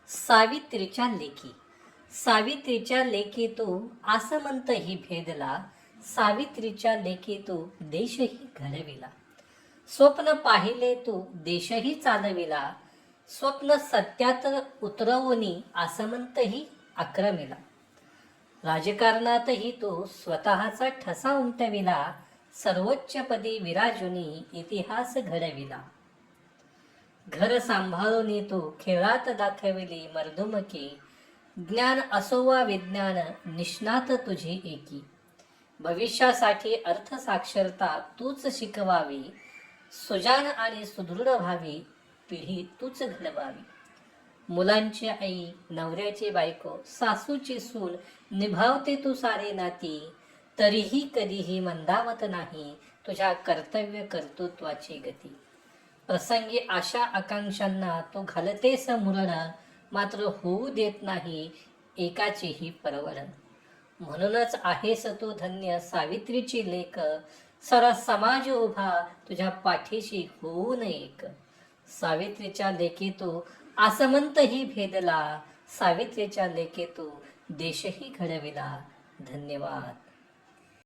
सावित्रीच्या लेकी. सावित्रीच्या लेकी तू आसमंतही भेदला, सावित्रीच्या लेकी तू देशही घडविला. स्वप्न पाहिले तू देशही चालविला, स्वप्न सत्यात उतरवूनी आसमंतही आक्रमिला. राजकारणातही तू स्वतःचा ठसा उमटविला, सर्वोच्चपदी विराजुनी इतिहास घडविला. घर सांभाळून तू खेळात दाखविली मर्दुमकी, ज्ञान असो वा विज्ञान निष्णात तुझी एकी. भविष्यासाठी अर्थसाक्षरता तूच शिकवावी, सुजाण आणि सुदृढ व्हावी पिढी तूच घडवावी. मुलांची आई, नवऱ्याची बायको, सासूची सून निभावते तू सारे नाती, तरीही कधीही मंदावत नाही तुझ्या कर्तव्य कर्तृत्वाची गती. प्रसंगी आशा आकांक्षांना तू घालतेस मुरण, मात्र होऊ देत नाही एकाचीही परवड. म्हणूनच आहेस तू धन्य सावित्रीची लेक, सारा समाज उभा तुझ्या पाठीशी होऊन एक. सावित्रीच्या लेकी तू आसमंतही भेदला, सावित्रीच्या लेकी तू देशही घडविला. धन्यवाद.